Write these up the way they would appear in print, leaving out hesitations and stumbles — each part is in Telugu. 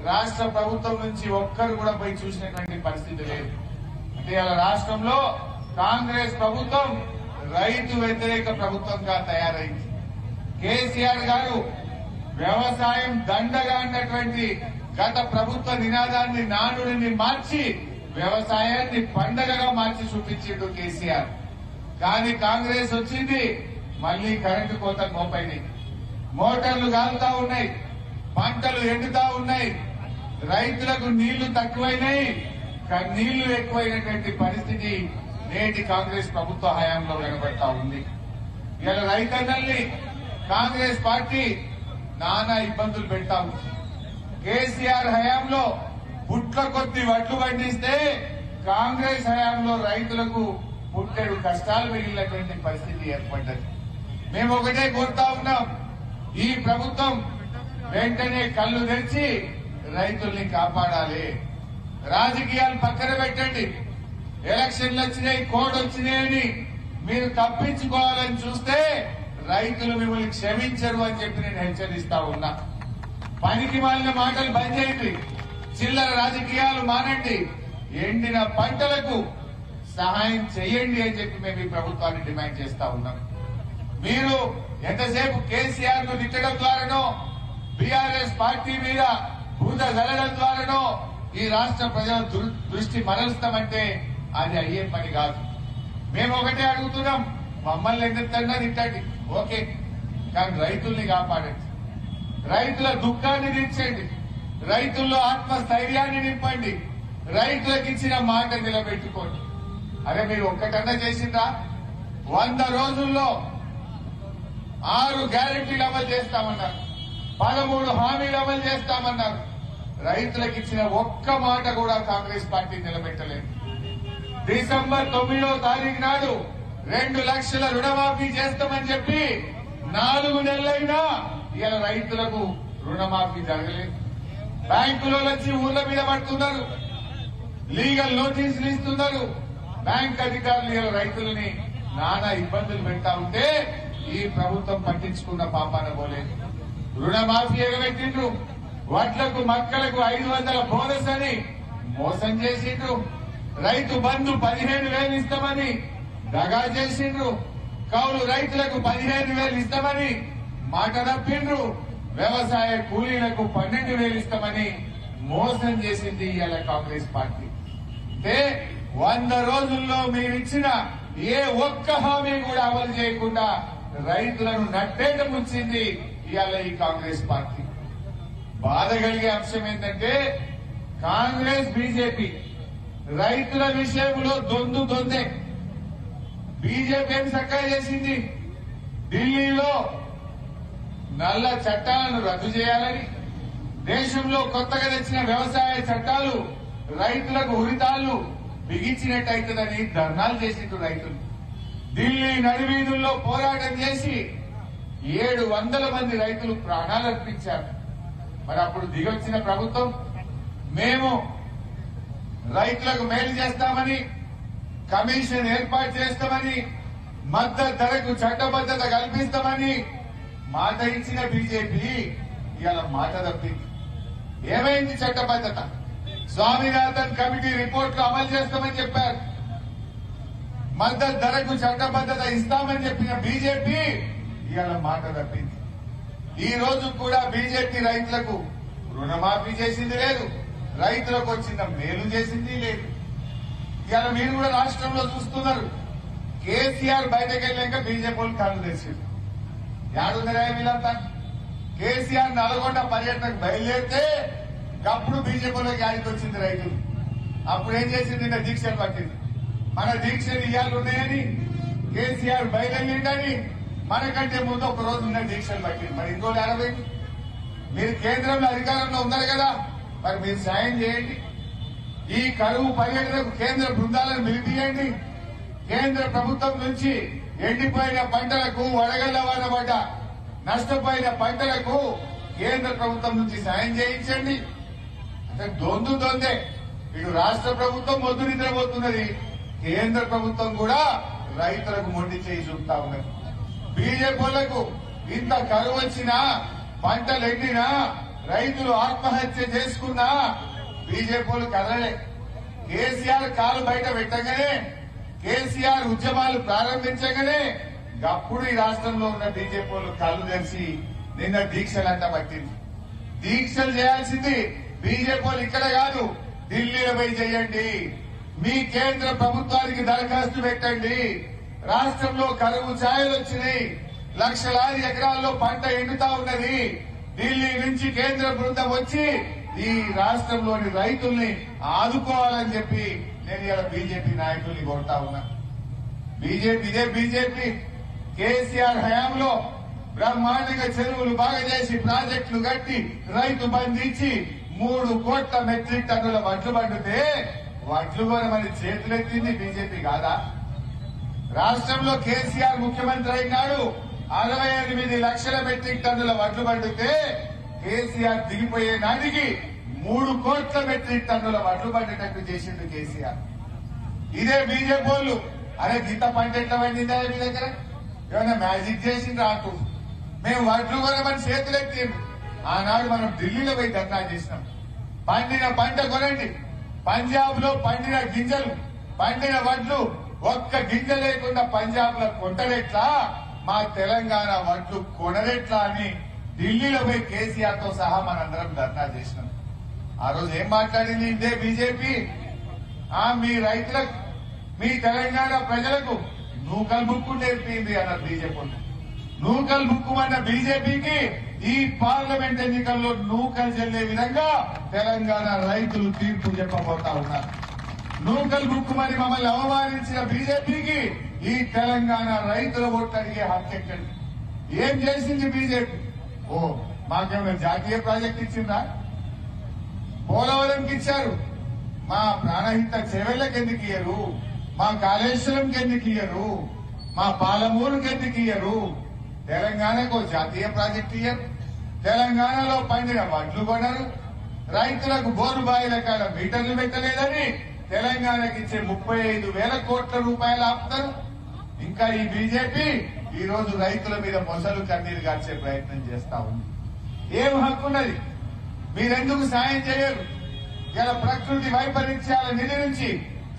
రాష్ట్ర ప్రభుత్వం నుంచి ఒక్కరు కూడా పోయి చూసినటువంటి పరిస్థితి లేదు. అంటే ఇలా రాష్ట్రంలో కాంగ్రెస్ ప్రభుత్వం రైతు వ్యతిరేక ప్రభుత్వంగా తయారైంది. కేసీఆర్ గారు వ్యవసాయం దండగా అన్నటువంటి గత ప్రభుత్వ నినాదాన్ని నానుడిని మార్చి వ్యవసాయాన్ని పండగగా మార్చి చూపించిండు కేసీఆర్. కానీ కాంగ్రెస్ వచ్చింది, మళ్లీ కరెంటు కోత మోపైనాయి, మోటార్లు కాలుతా ఉన్నాయి, పంటలు ఎండుతా ఉన్నాయి, రైతులకు నీళ్లు తక్కువైనాయి, నీళ్లు ఎక్కువైనటువంటి పరిస్థితి నేటి కాంగ్రెస్ ప్రభుత్వ హయాంలో కనబడతా ఉంది. ఇలా రైతన్నల్ని కాంగ్రెస్ పార్టీ నానా ఇబ్బందులు పెడతా ఉంది. కేసీఆర్ హయాంలో పుట్ల కొద్ది వడ్లు పండిస్తే కాంగ్రెస్ హయాంలో రైతులకు పుట్టెడు కష్టాలు మిగిలినటువంటి పరిస్థితి ఏర్పడ్డది. మేము ఒకటే కోరుతా ఉన్నాం, ఈ ప్రభుత్వం వెంటనే కళ్లు తెరిచి రైతుల్ని కాపాడాలి. రాజకీయాలు పక్కన పెట్టండి. ఎలక్షన్లు వచ్చినాయి, కోడ్ వచ్చినాయని మీరు తప్పించుకోవాలని చూస్తే రైతులు మిమ్మల్ని క్షమించరు అని చెప్పి నేను హెచ్చరిస్తా ఉన్నా. పనికి మాలిన మాటలు బంద్ చేయండి, చిల్లర రాజకీయాలు మానండి, ఎండిన పంటలకు సహాయం చేయండి అని చెప్పి మేము ఈ ప్రభుత్వాన్ని డిమాండ్ చేస్తా ఉన్నాం. మీరు ఎంతసేపు కేసీఆర్ ను తిట్టడం ద్వారానో బీఆర్ఎస్ పార్టీ మీద బూద జల్లడం ద్వారానో ఈ రాష్ట్ర ప్రజల దృష్టి మరలుస్తామంటే అది అయ్యే పని కాదు. మేము ఒకటే అడుగుతున్నాం, మమ్మల్ని ఎందుకన్నా తిట్టండి, ఓకే, కానీ రైతుల్ని కాపాడండి, రైతుల దుఃఖాన్ని తీర్చండి, రైతుల్లో ఆత్మస్థైర్యాన్ని నింపండి, రైతులకు ఇచ్చిన మాట నిలబెట్టుకోండి. అరే మీరు ఒక్కటన్నా చేసిందా? 100 రోజుల్లో 6 గ్యారెంటీలు అమలు చేస్తామన్నారు, 13 హామీలు అమలు చేస్తామన్నారు. రైతులకు ఇచ్చిన ఒక్క మాట కూడా కాంగ్రెస్ పార్టీ నిలబెట్టలేదు. డిసెంబర్ 9వ తారీఖు నాడు 2 లక్షల రుణమాఫీ చేస్తామని చెప్పి 4 నెలలైనా ఇలా రైతులకు రుణమాఫీ జరగలేదు. బ్యాంకులో వచ్చి ఊర్ల మీద పడుతున్నారు, లీగల్ నోటీసులు ఇస్తున్నారు. బ్యాంక్ అధికారులు ఇలా రైతులని నానా ఇబ్బందులు పెడతా ఉంటే ఈ ప్రభుత్వం పట్టించుకున్న పాపాన పోలేదు. రుణమాఫీ ఎగబెట్టిండ్రు, వడ్లకు మక్కలకు 500 బోనస్ అని మోసం చేసిండ్రు, రైతు బంధు 15,000 ఇస్తామని దగా చేసిండ్రు, కౌలు రైతులకు 15,000 ఇస్తామని మాట తప్పిండ్రు, వ్యవసాయ కూలీలకు 12,000 ఇస్తామని మోసం చేసింది ఇవాళ కాంగ్రెస్ పార్టీ. అంటే 100 రోజుల్లో మీరిచ్చిన ఏ ఒక్క హామీ కూడా అమలు చేయకుండా రైతులను నట్టేట ముంచింది ఇవాళ ఈ కాంగ్రెస్ పార్టీ. బాధ కలిగే అంశం ఏంటంటే కాంగ్రెస్ బీజేపీ రైతుల విషయంలో దొందే. బీజేపీ ఏం చక్కగా చేసింది, ఢిల్లీలో నల్ల చట్టాలను రద్దు చేయాలని, దేశంలో కొత్తగా తెచ్చిన వ్యవసాయ చట్టాలు రైతులకు ఉరితాళ్లు బిగించినట్టయితుందని ధర్నాలు చేసిండ్రు రైతులు. ఢిల్లీ నడివీధుల్లో పోరాటం చేసి 700 మంది రైతులు ప్రాణాలు అర్పించారు. మరి అప్పుడు దిగొచ్చిన ప్రభుత్వం మేము రైతులకు మేలు చేస్తామని, కమిషన్ ఏర్పాటు చేస్తామని, మద్దతు ధరకు చట్టబద్దత కల్పిస్తామని మాట ఇచ్చిన బీజేపీ ఇవాళ మాట తప్పింది. ఏమైంది చట్టబద్దత? స్వామినాథన్ కమిటీ రిపోర్ట్లు అమలు చేస్తామని చెప్పారు, మద్దతు ధరకు చట్టబద్దత ఇస్తామని చెప్పిన బీజేపీ ఇవాళ మాట తప్పింది. ఈ రోజు కూడా బీజేపీ రైతులకు రుణమాఫీ చేసింది లేదు, రైతులకు వచ్చిన మేలు చేసింది లేదు. ఇవాళ మీరు కూడా రాష్ట్రంలో చూస్తున్నారు, కేసీఆర్ బయటకు వెళ్ళాక బీజేపీ వాళ్ళు కళ్ళు తెచ్చారు. ఏడున్నారా వీళ్ళంతా? కేసీఆర్ నల్గొండ పర్యటనకు బయలుదేరితే అప్పుడు బీజేపీలోకి యాడికి వచ్చింది రైతులు. అప్పుడు ఏం చేసింది? నిన్న దీక్షలు పట్టింది. మన దీక్షలు ఇవాళ ఉన్నాయని, కేసీఆర్ బయలుదేరిందని మనకంటే ముందు ఒక రోజు ఉన్న దీక్షలు పట్టింది. మరి ఇంకో ఎడబోయింది. మీరు కేంద్రంలో అధికారంలో ఉన్నారు కదా, మరి మీరు సాయం చేయండి. ఈ కరువు పర్యటనకు కేంద్ర బృందాలను పిలిపియండి. కేంద్ర ప్రభుత్వం నుంచి ఎండిపోయిన పంటలకు, వడగళ్ల వాన పడ్డ నష్టపోయిన పంటలకు కేంద్ర ప్రభుత్వం నుంచి సాయం చేయించండి. అంటే దొందే. ఇటు రాష్ట్ర ప్రభుత్వం మొద్దు నిద్రపోతున్నది, కేంద్ర ప్రభుత్వం కూడా రైతులకు మొండి చేయి చూపుతా ఉన్నది. బీజేపీలకు ఇంత కరువు వచ్చినా, పంటలు ఎండినా రైతులు ఆత్మహత్య చేసుకున్నా బీజేపీలు కదలలే. కేసీఆర్ కాలు బయట పెట్టగానే, కేసీఆర్ ఉద్యమాలు ప్రారంభించగానే అప్పుడు ఈ రాష్ట్రంలో ఉన్న బీజేపీలు కళ్ళు తెరిచి నిన్న దీక్షలంట పట్టింది. దీక్షలు చేయాల్సింది బీజేపీలు ఇక్కడ కాదు, ఢిల్లీలో పోయి చేయండి. మీ కేంద్ర ప్రభుత్వానికి దరఖాస్తు పెట్టండి. రాష్ట్రంలో కరువు ఛాయలు వచ్చినాయి, లక్షలాది ఎకరాల్లో పంట ఎండుతా ఉన్నది. ఢిల్లీ నుంచి కేంద్ర బృందం వచ్చి ఈ రాష్ట్రంలోని రైతుల్ని ఆదుకోవాలని చెప్పి నేను ఇలా బీజేపీ నాయకుల్ని కోరుతా ఉన్నా. ఇదే బీజేపీ కేసీఆర్ హయాంలో బ్రహ్మాండంగా చెరువులు బాగా చేసి, ప్రాజెక్టులు కట్టి, రైతు బంధించి 3 కోట్ల మెట్రిక్ టన్నుల వడ్లు పండితే వడ్లు కొనమని చేతులెత్తింది బీజేపీ కాదా? రాష్ట్రంలో కేసీఆర్ ముఖ్యమంత్రి అయినాడు, 68 లక్షల మెట్రిక్ టన్నుల వడ్లు పండితే కేసీఆర్ దిగిపోయే నాటికి 3 కోట్ల మెట్రిక్ టన్నుల వడ్లు పండేటట్టు చేసిండు కేసీఆర్. ఇదే బీజేపీ వాళ్ళు అరే గింత పంట ఎట్లా పండిందా మీ దగ్గర, ఏమైనా మ్యాజిక్ చేసిండ్రా అంటూ మేము వడ్లు కొనమని చేతులెత్తిండు. ఆనాడు మనం ఢిల్లీలో పోయి ధర్నా చేసినాం. పండిన పంట కొనండి, పంజాబ్ లో పండిన గింజలు, పండిన వడ్లు ఒక్క గింజ లేకుండా పంజాబ్ లో కొంటరెట్లా, మా తెలంగాణ వడ్లు కొనరెట్లా అని ఢిల్లీలో పోయి కేసీఆర్ తో సహా మనందరం ధర్నా చేసినాం. ఆ రోజు ఏం మాట్లాడింది ఇదే బీజేపీ? మీ రైతులకు, మీ తెలంగాణ ప్రజలకు నూకల్ బుక్కు నేర్పింది అన్నారు బీజేపీ. నూకల్ బుక్కుమన్న బీజేపీకి ఈ పార్లమెంట్ ఎన్నికల్లో నూకలు చెల్లే విధంగా తెలంగాణ రైతులు తీర్పు చెప్పబోతా ఉన్నారు. నూకల్ బుక్కుమని మమ్మల్ని అవమానించిన బీజేపీకి ఈ తెలంగాణ రైతుల ఓట్లు అడిగే హక్కు ఎక్కడి? ఏం చేసింది బీజేపీ? మాకేమైనా జాతీయ ప్రాజెక్ట్ ఇచ్చిందా? పోలవరంకి ఇచ్చారు, మా ప్రాణహిత చెవెళ్లకు ఎందుకు ఇయ్యరు? మా కాళేశ్వరంకి ఎందుకు ఇయ్యరు? మా పాలమూరుకి ఎందుకు ఇయ్యరు? తెలంగాణకు జాతీయ ప్రాజెక్టు ఇయ్యరు. తెలంగాణలో పండిన వడ్లు కొనరు. రైతులకు బోరు బాయిల కాడ మీటర్లు పెట్టలేదని తెలంగాణకి ఇచ్చే 35,000 కోట్ల రూపాయలు ఆపుతారు. ఇంకా ఈ బీజేపీ ఈ రోజు రైతుల మీద మొసలు కన్నీరు గార్చే ప్రయత్నం చేస్తా ఉంది. ఏం హక్కున్నది? మీరెందుకు సాయం చేయరు? ఇలా ప్రకృతి వైపరీత్యాల నిధి నుంచి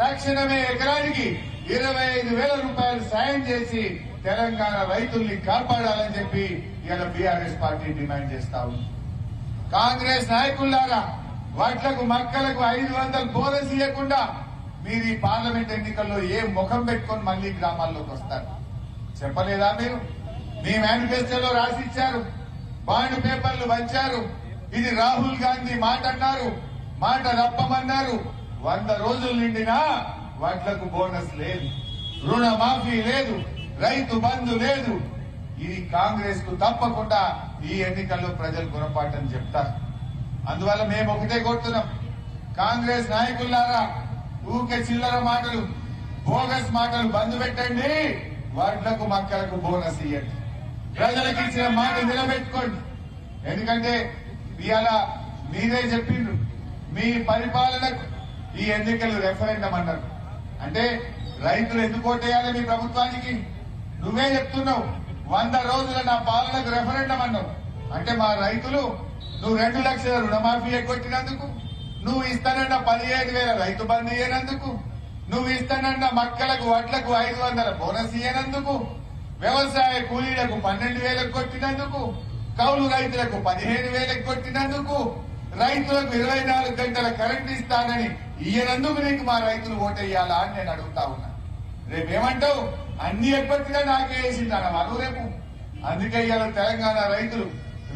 తక్షణమే ఎకరానికి 25,000 రూపాయలు సాయం చేసి తెలంగాణ రైతుల్ని కాపాడాలని చెప్పి ఇలా బీఆర్ఎస్ పార్టీ డిమాండ్ చేస్తా ఉంది. కాంగ్రెస్ నాయకులారా, వడ్లకు మక్కలకు 500 బోనస్ ఇవ్వకుండా మీరు ఈ పార్లమెంట్ ఎన్నికల్లో ఏ ముఖం పెట్టుకుని మళ్లీ గ్రామాల్లోకి వస్తారు? చెప్పలేదా మీరు? మీ మేనిఫెస్టోలో రాసిచ్చారు, బాండ్ పేపర్లు పంచారు. ఇది రాహుల్ గాంధీ మాట అన్నారు, మాట రప్పమన్నారు. 100 రోజులు నిండినా వడ్లకు బోనస్ లేదు, రుణమాఫీ లేదు, రైతు బంధు లేదు. ఇది కాంగ్రెస్ కు తప్పకుండా ఈ ఎన్నికల్లో ప్రజలు గుణపాఠం చెప్తారు. అందువల్ల మేము ఒకటే కోరుతున్నాం, కాంగ్రెస్ నాయకులారా, ఊకే చిల్లర మాటలు, బోగస్ మాటలు బంద్ పెట్టండి. వడ్లకు మక్కలకు బోనస్ ఇవ్వండి. ప్రజలకు ఇచ్చిన మాట నిలబెట్టుకోండి. ఎందుకంటే ఇవాళ మీరే చెప్పిండ్రు, మీ పరిపాలనకు ఈ ఎన్నికలు రెఫరెండం అన్నారు. అంటే రైతులు ఎందుకు ఓటేయాలి మీ ప్రభుత్వానికి? నువ్వే చెప్తున్నావు 100 రోజుల నా పాలనకు రెఫరెండం అన్నావు. అంటే మా రైతులు నువ్వు 2 లక్షల రుణమాఫీ ఎగ్గొట్టినందుకు, నువ్వు ఇస్తానన్న 15,000 రైతు బంధు ఇయ్యనందుకు, నువ్వు ఇస్తానన్న మక్కలకు వడ్లకు 500 బోనస్ ఇయ్యనందుకు, వ్యవసాయ కూలీలకు 12,000 కొట్టినందుకు, కౌలు రైతులకు 15,000 కొట్టినందుకు, రైతులకు 24 గంటల కరెంట్ ఇస్తానని ఇయ్యనందుకు నీకు మా రైతులు ఓటేయాలా అని నేను అడుగుతా ఉన్నా. రేపేమంటావు? అన్ని ఎప్పటిగా నాకే వేసింది అన్నవారు రేపు. అందుకే ఇవాళ తెలంగాణ రైతులు,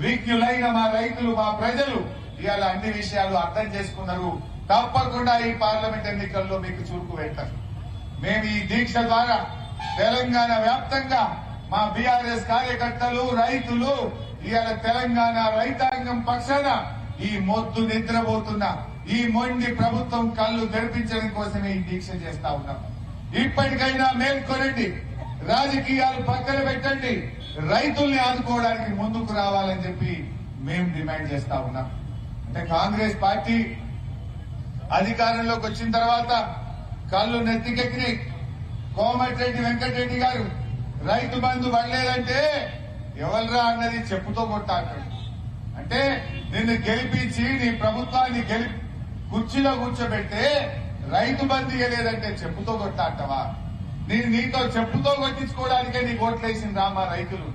విజ్ఞులైన మా రైతులు, మా ప్రజలు ఇవాళ అన్ని విషయాలు అర్థం చేసుకున్నారు. తప్పకుండా ఈ పార్లమెంట్ ఎన్నికల్లో మీకు చురుకు పెట్టారు. మేము ఈ దీక్ష ద్వారా తెలంగాణ వ్యాప్తంగా మా బీఆర్ఎస్ కార్యకర్తలు, రైతులు ఇవాళ తెలంగాణ రైతాంగం పక్షాన ఈ మొద్దు నిద్రపోతున్న ఈ మొండి ప్రభుత్వం కళ్ళు తెరిపించడం కోసమే ఈ దీక్ష చేస్తా ఉన్నాం. ఇప్పటికైనా మేల్కొనండి, రాజకీయాలు పక్కన పెట్టండి, రైతుల్ని ఆదుకోవడానికి ముందుకు రావాలని చెప్పి మేము డిమాండ్ చేస్తా ఉన్నాం. అంటే కాంగ్రెస్ పార్టీ అధికారంలోకి వచ్చిన తర్వాత కళ్ళు నెత్తికెక్కి కోమటిరెడ్డి వెంకటరెడ్డి గారు రైతు బంధు పడలేదంటే ఎవరురా అన్నది చెప్పుతో కొట్టాడు. అంటే నిన్ను గెలిపించి నీ ప్రభుత్వాన్ని కుర్చీలో కూర్చోబెడితే రైతు బంధు ఇవ్వలేదంటే చెప్పుతో కొట్టాంటవా? నీతో చెప్పుతో కొట్టించుకోవడానికే నీ ఓట్లేసింది రామా రైతులు.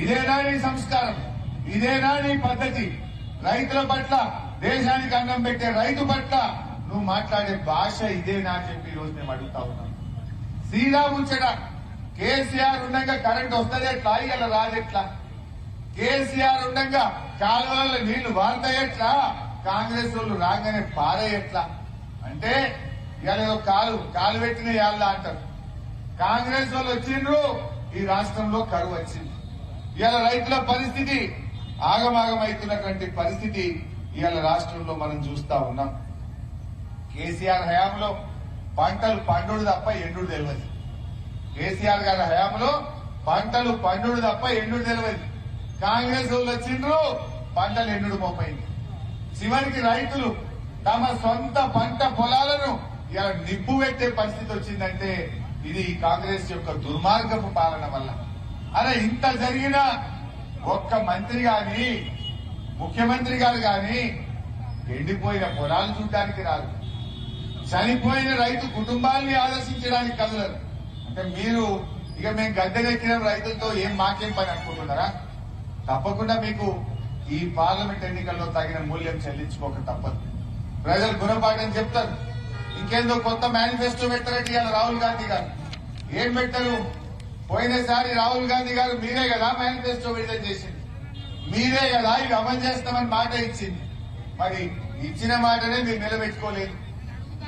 ఇదేనా నీ సంస్కారం? ఇదేనా నీ పద్ధతి? రైతుల పట్ల, దేశానికి అన్నం పెట్టే రైతు పట్ల నువ్వు మాట్లాడే భాష ఇదేనా అని చెప్పి ఈ రోజు మేము అడుగుతా ఉన్నాం. సీదా ముచ్చట. కేసీఆర్ ఉండగా కరెంట్ వస్తుంది ఎట్లా? ఇలా రాదెట్లా? కేసీఆర్ ఉండగా కాలువల్లో నీళ్లు వాడతాయట్లా? కాంగ్రెస్ వాళ్ళు రాగానే పారేయట్లా? అంటే ఇలా కాలు పెట్టిన యాళ్ళ అంటారు. కాంగ్రెస్ వాళ్ళు వచ్చిండ్రు, ఈ రాష్ట్రంలో కరువు వచ్చింది. ఇవాళ రైతుల పరిస్థితి ఆగమాగమైతున్నటువంటి పరిస్థితి ఇవాళ రాష్ట్రంలో మనం చూస్తా ఉన్నాం. కేసీఆర్ హయాంలో పంటలు పండుడు తప్ప ఎండుడు తెలియదు. కేసీఆర్ గారి హయాంలో పంటలు పండుడు తప్ప ఎండుడు తెలియదు. కాంగ్రెస్ వాళ్ళు వచ్చిండ్రు, పంటలు ఎండుడు మోపైంది. చివరికి రైతులు తమ సొంత పంట పొలాలను ఇలా నిప్పు పెట్టే పరిస్థితి వచ్చిందంటే ఇది కాంగ్రెస్ యొక్క దుర్మార్గపు పాలన వల్ల. అరే ఇంత జరిగినా ఒక్క మంత్రి గాని, ముఖ్యమంత్రి గారు గాని ఎండిపోయిన పొలాలు చూడడానికి రాదు, చనిపోయిన రైతు కుటుంబాల్ని ఆదర్శించడానికి కదలరు. అంటే మీరు ఇక మేము గద్దెనెక్కిన రైతులతో మాకేం పని అనుకుంటున్నారా? తప్పకుండా మీకు ఈ పార్లమెంట్ ఎన్నికల్లో తగిన మూల్యం చెల్లించుకోక తప్పదు. ప్రజలు గుణపాఠం చెప్తారు. ఇంకేందో కొత్త మేనిఫెస్టో పెట్టారట ఇవాళ రాహుల్ గాంధీ గారు. ఏం పెట్టరు? పోయినసారి రాహుల్ గాంధీ గారు మీరే కదా మేనిఫెస్టో విడుదల చేసింది, మీరే కదా ఇవి అమలు చేస్తామని మాట ఇచ్చింది. మరి ఇచ్చిన మాటనే మీరు నిలబెట్టుకోలేదు.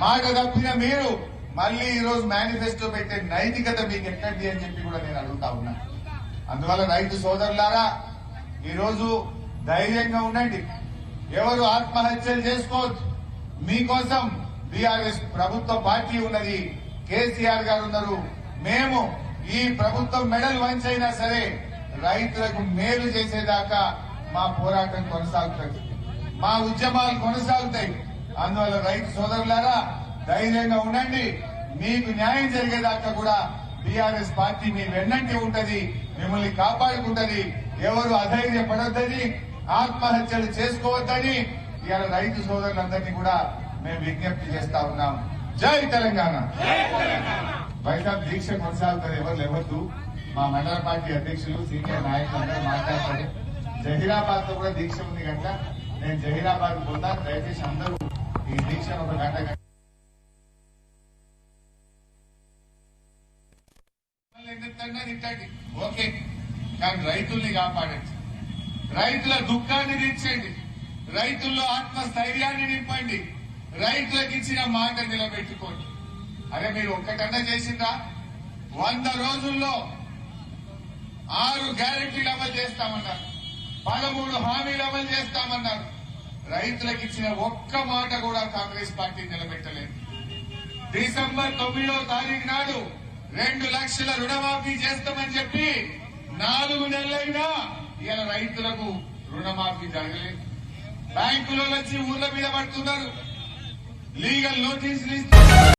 మాట తప్పిన మీరు మళ్లీ ఈ రోజు మేనిఫెస్టో పెట్టే నైతికత మీకు ఎక్కడి అని చెప్పి కూడా నేను అడుగుతా ఉన్నా. అందువల్ల రైతు సోదరులారా, ఈ రోజు ధైర్యంగా ఉండండి. ఎవరు ఆత్మహత్యలు చేసుకోవద్దు. మీకోసం బీఆర్ఎస్ ప్రభుత్వ పార్టీ ఉన్నది, కేసీఆర్ గారు ఉన్నారు. మేము ఈ ప్రభుత్వం మెడల్ వంచైనా సరే రైతులకు మేలు చేసేదాకా మా పోరాటం కొనసాగుతుంది, మా ఉద్యమాలు కొనసాగుతాయి. అందువల్ల రైతు సోదరులారా ధైర్యంగా ఉండండి. మీకు న్యాయం జరిగేదాకా కూడా బీఆర్ఎస్ పార్టీ మీ వెన్నంటి ఉంటది, మిమ్మల్ని కాపాడుకుంటది. ఎవరు అధైర్యపడొద్దని, ఆత్మహత్యలు చేసుకోవద్దని ఇవాళ రైతు సోదరులందరినీ కూడా మేము విజ్ఞప్తి చేస్తా ఉన్నాం. జై తెలంగాణ. వైజాగ్ దీక్ష కొనసాగుతుంది, ఎవరు లేవద్దు. మా మండల పార్టీ అధ్యక్షులు, సీనియర్ నాయకులు అందరూ మాట్లాడతారు. జహీరాబాద్ లో కూడా దీక్ష ఉంది కనుక నేను జహీరాబాద్ పోతాను. దయచేసి అందరూ ఈ దీక్షను ఒక గంట తిట్టండి, ఓకే, కానీ రైతుల్ని కాపాడండి, రైతుల దుఃఖాన్ని తీర్చండి, రైతుల్లో ఆత్మస్థైర్యాన్ని నింపండి, రైతులకు ఇచ్చిన మాట నిలబెట్టుకోండి. అదే మీరు ఒక్కటన్నా చేసిందా? 100 రోజుల్లో 6 గ్యారెంటీలు అమలు చేస్తామన్నారు, 13 హామీలు అమలు చేస్తామన్నారు. రైతులకు ఇచ్చిన ఒక్క మాట కూడా కాంగ్రెస్ పార్టీ నిలబెట్టలేదు. డిసెంబర్ 9వ తారీఖు నాడు 2 లక్షల రుణమాఫీ చేస్తామని చెప్పి 4 నెలలైనా ఇలా రైతులకు రుణమాఫీ జరగలేదు. బ్యాంకులో వచ్చి ఊర్ల మీద పడుతున్నారు, లీగల్ నోటీసులు ఇస్తున్నారు.